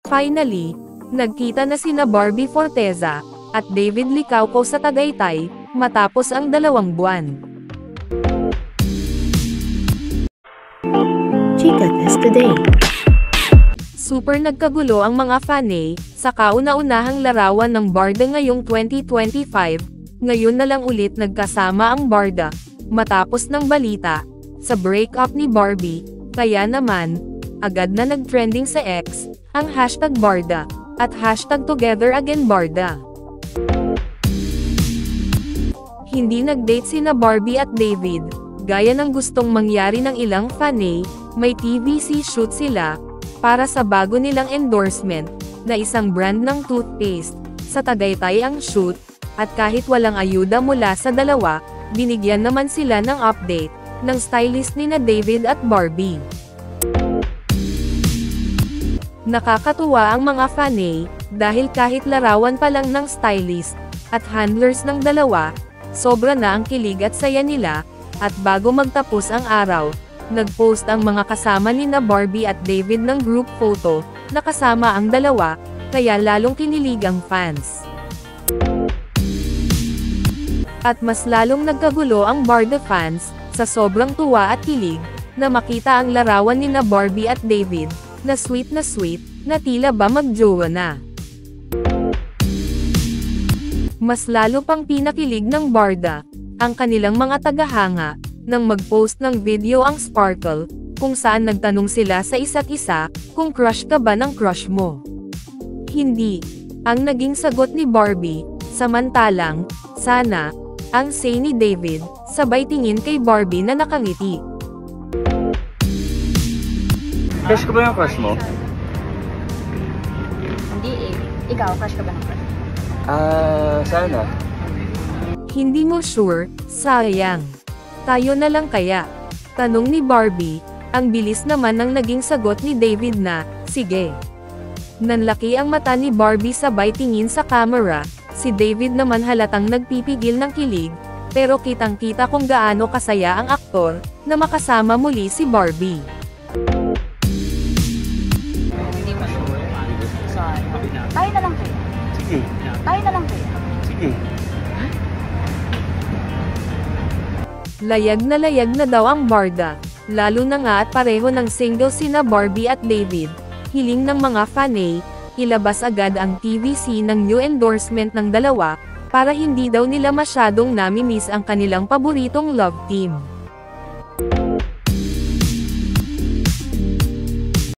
Finally, nagkita na sina Barbie Forteza at David Licauco sa Tagaytay, matapos ang 2 buwan. Chika Test Today. Super nagkagulo ang mga fanay sa kauna-unahang larawan ng Barda ngayong 2025, ngayon na lang ulit nagkasama ang Barda, matapos ng balita sa breakup ni Barbie, kaya naman, agad na nag-trending sa X, ang hashtag Barda, at hashtag Together Again Barda. Hindi nag-date sina Barbie at David, gaya ng gustong mangyari ng ilang fanay, may TVC shoot sila, para sa bago nilang endorsement, na isang brand ng toothpaste. Sa Tagaytay ang shoot, at kahit walang ayuda mula sa dalawa, binigyan naman sila ng update, ng stylist nina David at Barbie. Nakakatuwa ang mga fanay, dahil kahit larawan pa lang ng stylist, at handlers ng dalawa, sobra na ang kilig at saya nila, at bago magtapos ang araw, nag-post ang mga kasama nina Barbie at David ng group photo, na kasama ang dalawa, kaya lalong kinilig ang fans. At mas lalong nagkagulo ang Barda fans, sa sobrang tuwa at kilig, na makita ang larawan nina Barbie at David, na sweet, na tila ba magjowa na. Mas lalo pang pinakilig ng Barda, ang kanilang mga tagahanga, nang mag-post ng video ang Sparkle, kung saan nagtanong sila sa isa't isa, kung crush ka ba ng crush mo. Hindi, ang naging sagot ni Barbie, samantalang, sana, ang say ni David, sabay tingin kay Barbie na nakangiti. Crush ko ba yung crush mo? Hindi eh. Ikaw, crush ka ba ng crush? Sana. Hindi mo sure, sayang. Tayo na lang kaya? Tanong ni Barbie, ang bilis naman ng naging sagot ni David na, sige. Nanlaki ang mata ni Barbie sabay tingin sa camera, si David naman halatang nagpipigil ng kilig, pero kitang-kita kung gaano kasaya ang aktor, na makasama muli si Barbie. Hindi mo sure. Tayo na lang kaya? Sige. Tayo na lang kaya? Sige. Layag na daw ang Barda, lalo na nga at pareho ng single sina Barbie at David. Hiling ng mga fanay, ilabas agad ang TVC ng new endorsement ng dalawa, para hindi daw nila masyadong nami-miss ang kanilang paboritong love team.